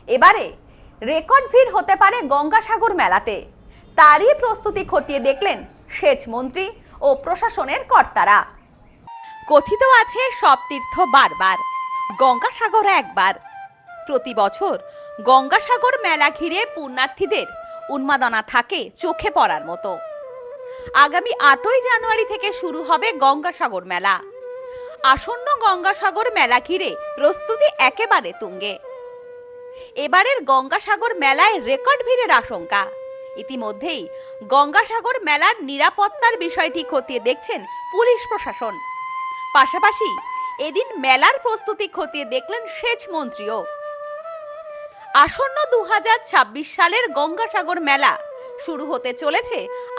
এবারে রেকর্ড ভিড় হতে পারে গঙ্গাসাগর মেলাতে। তারই প্রস্তুতি খতিয়ে দেখলেন সেচ মন্ত্রী ও প্রশাসনের কর্তারা। কথিত আছে সব তীর্থ বারবার, গঙ্গাসাগর একবার। প্রতি বছর গঙ্গাসাগর মেলা ঘিরে পুণ্যার্থীদের উন্মাদনা থাকে চোখে পড়ার মতো। আগামী 8ই জানুয়ারি থেকে শুরু হবে গঙ্গাসাগর মেলা। আসন্ন গঙ্গাসাগর মেলা ঘিরে প্রস্তুতি একেবারে তুঙ্গে। এবারের গঙ্গাসাগর মেলায় রেকর্ড ভিড়ের আশঙ্কা। ইতিমধ্যেই গঙ্গাসাগর মেলার নিরাপত্তার বিষয়টি খতিয়ে দেখছেন পুলিশ প্রশাসন। পাশাপাশি এদিন মেলার প্রস্তুতি খতিয়ে দেখলেন সেচ মন্ত্রীও। আসন্ন 2026 সালের গঙ্গাসাগর মেলা শুরু হতে চলেছে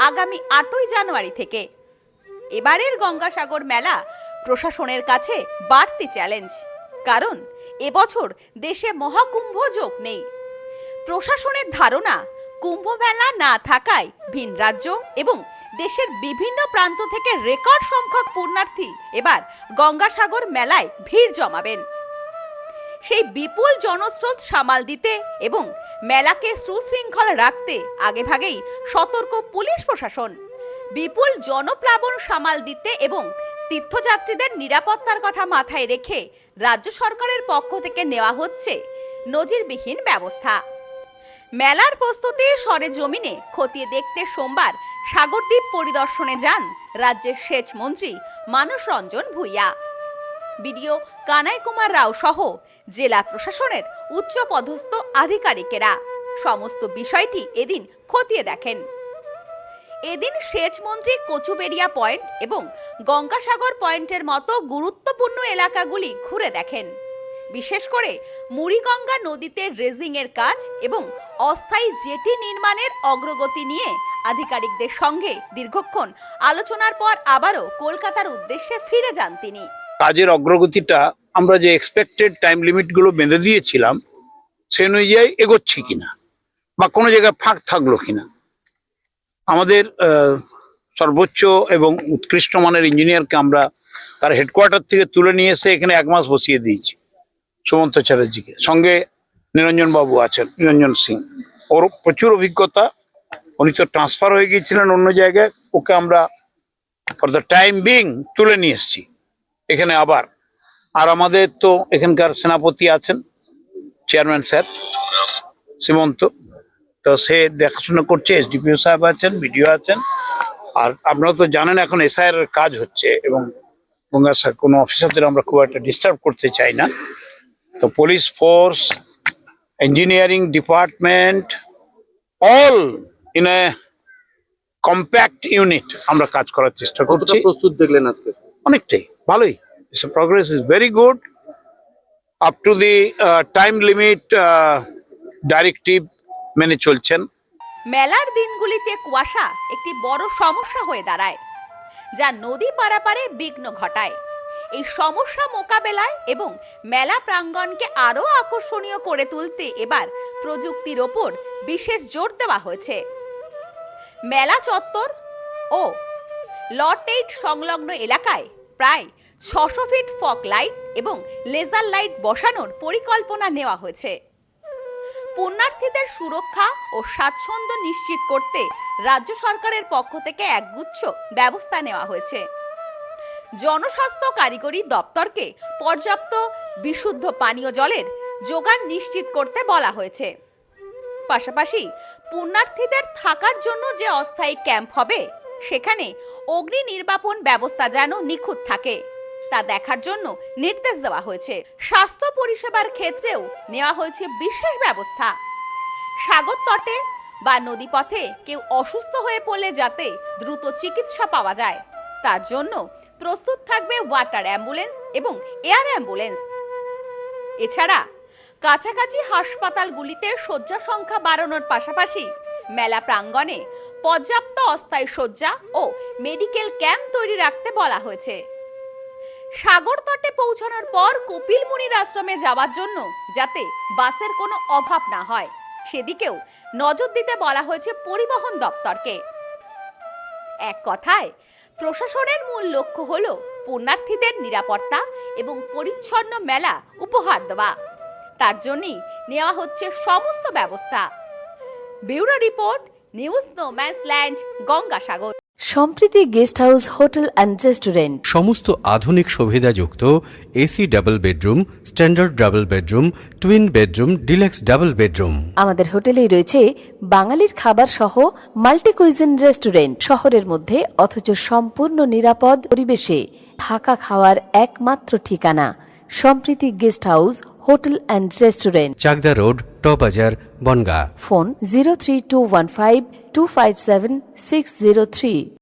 আগামী 8ই জানুয়ারি থেকে। এবারের গঙ্গাসাগর মেলা প্রশাসনের কাছে বাড়তি চ্যালেঞ্জ, কারণ এবছর দেশে মহাকুম্ভ যোগ নেই। প্রশাসনের ধারণা, কুম্ভ মেলা না থাকায় ভিন রাজ্য এবং দেশের বিভিন্ন প্রান্ত থেকে রেকর্ড সংখ্যক পুণ্যার্থী এবার গঙ্গাসাগর মেলায় ভিড় জমাবেন। সেই বিপুল জনস্রোত সামাল দিতে এবং মেলাকে সুশৃঙ্খল রাখতে আগেভাগেই সতর্ক পুলিশ প্রশাসন। বিপুল জনপ্লাবন সামাল দিতে এবং তীর্থযাত্রীদের নিরাপত্তার কথা মাথায় রেখে রাজ্য সরকারের পক্ষ থেকে নেওয়া হচ্ছে নজিরবিহীন ব্যবস্থা। মেলার প্রস্তুতি সরেজমিনে খতিয়ে দেখতে সোমবার সাগরদ্বীপ পরিদর্শনে যান রাজ্যের সেচ মন্ত্রী মানস রঞ্জন ভূঁইয়া। বিডিও কানাই কুমার রাও সহ জেলা প্রশাসনের উচ্চপদস্থ আধিকারিকেরা সমস্ত বিষয়টি এদিন খতিয়ে দেখেন। এদিন সেচ মন্ত্রী কচুবেড়িয়া পয়েন্ট এবং গঙ্গাসাগর পয়েন্টের মতো গুরুত্বপূর্ণ এলাকাগুলি ঘুরে দেখেন। বিশেষ করে মুড়িগঙ্গা নদীতে রেজিং এর কাজ এবং অস্থায়ী জেটি নির্মাণের অগ্রগতি নিয়ে আধিকারিকদের সঙ্গে দীর্ঘক্ষণ আলোচনার পর আবারও কলকাতার উদ্দেশ্যে ফিরে যান তিনি। কাজের অগ্রগতিটা আমরা যে এক্সপেক্টেড টাইম লিমিট গুলো বেঁধে দিয়েছিলাম সে অনুযায়ী এগোচ্ছি কিনা বা কোনো জায়গায় ফাঁক থাকলো কিনা। আমাদের সর্বোচ্চ এবং উৎকৃষ্ট মানের ইঞ্জিনিয়ারকে আমরা তার হেডকোয়ার্টার থেকে তুলে নিয়ে এসে এখানে 1 মাস বসিয়ে দিয়েছি, সুমন্ত চ্যাটার্জিকে। সঙ্গে নিরঞ্জন বাবু আছেন, নিরঞ্জন সিং, ওর প্রচুর অভিজ্ঞতা। উনি তো ট্রান্সফার হয়ে গিয়েছিলেন অন্য জায়গায়, ওকে আমরা ফর দ্য টাইম বিং তুলে নিয়ে এসেছি এখানে আবার। আর আমাদের তো এখানকার সেনাপতি আছেন, চেয়ারম্যান স্যার সীমন্ত, তো সে দেখাশোনা করছে। এসডিপিও সাহেব আছেন, বিডিও আছেন। আর আপনারা তো জানেন এখন এসআইআর এর কাজ হচ্ছে এবং গঙ্গাসাগর কোনো অফিসারদের আমরা খুব একটা ডিস্টার্ব করতে চাই না। তো police force, engineering department, all in a compact unit আমরা কাজ করার চেষ্টা করছি। প্রস্তুত দেখলেন আজকে? অনেকটাই ভালোই। Progress is very good. Up to the time limit directive মেনে চলছেন। মেলার দিনগুলিতে কুয়াশা একটি বড় সমস্যা হয়ে দাঁড়ায়, যা নদী পারাপারে বিঘ্ন ঘটায়। এই সমস্যা মোকাবেলায় এবং মেলা প্রাঙ্গণকে আরো আকর্ষণীয় করে তুলতে এবার প্রযুক্তির ওপর বিশেষ জোর দেওয়া হয়েছে। মেলা চত্বর ও লট 8 সংলগ্ন এলাকায় প্রায় 600 ফিট ফগ লাইট এবং লেজার লাইট বসানোর পরিকল্পনা নেওয়া হয়েছে। পুণ্যার্থীদের সুরক্ষা ও স্বাচ্ছন্দ্য নিশ্চিত করতে রাজ্য সরকারের পক্ষ থেকে একগুচ্ছ ব্যবস্থা নেওয়া হয়েছে। জনস্বাস্থ্য কারিগরি দপ্তরকে পর্যাপ্ত বিশুদ্ধ পানীয় জলের যোগান নিশ্চিত করতে বলা হয়েছে। পাশাপাশি পুণ্যার্থীদের থাকার জন্য যে অস্থায়ী ক্যাম্প হবে সেখানে অগ্নি নির্বাপন ব্যবস্থা যেন নিখুঁত থাকে তা দেখার জন্য নির্দেশ দেওয়া হয়েছে। স্বাস্থ্য পরিষেবার ক্ষেত্রেও নেওয়া হয়েছে বিশেষ ব্যবস্থা। সাগর তটে বা নদীপথে কেউ অসুস্থ হয়ে পড়লে যাতে দ্রুত চিকিৎসা পাওয়া যায় তার জন্য প্রস্তুত থাকবে ওয়াটার অ্যাম্বুলেন্স এবং এয়ার অ্যাম্বুলেন্স। এছাড়া কাছাকাছি হাসপাতালগুলিতে শয্যা সংখ্যা বাড়ানোর পাশাপাশি মেলা প্রাঙ্গণে পর্যাপ্ত অস্থায়ী শয্যা ও মেডিকেল ক্যাম্প তৈরি রাখতে বলা হয়েছে। সাগর তটে পৌঁছানোর পর কপিল মুনির আশ্রমে যাওয়ার জন্য যাতে বাসের কোনো অভাব না হয় সেদিকেও নজর দিতে বলা হয়েছে পরিবহন দপ্তরকে। এক কথায় প্রশাসনের মূল লক্ষ্য হলো পুণ্যার্থীদের নিরাপত্তা এবং পরিচ্ছন্ন মেলা উপহার দেওয়া। তার জন্যই নেওয়া হচ্ছে সমস্ত ব্যবস্থা। Bureau report, news no man's land, Gangasagar. Sampriti guest house hotel and restaurant. সমস্ত আধুনিক সুবিধাযুক্ত AC double bedroom, standard double bedroom, twin bedroom, deluxe double bedroom. আমাদের হোটেলেই রয়েছে বাঙালির খাবার সহ মাল্টি কুইজিন রেস্টুরেন্ট। শহরের মধ্যে অথচ সম্পূর্ণ নিরাপদ পরিবেশে থাকা খাওয়ার একমাত্র ঠিকানা Sampriti guest house hotel and restaurant, Chakdah road, টবাজার, বনগাঁ। ফোন 03215257603।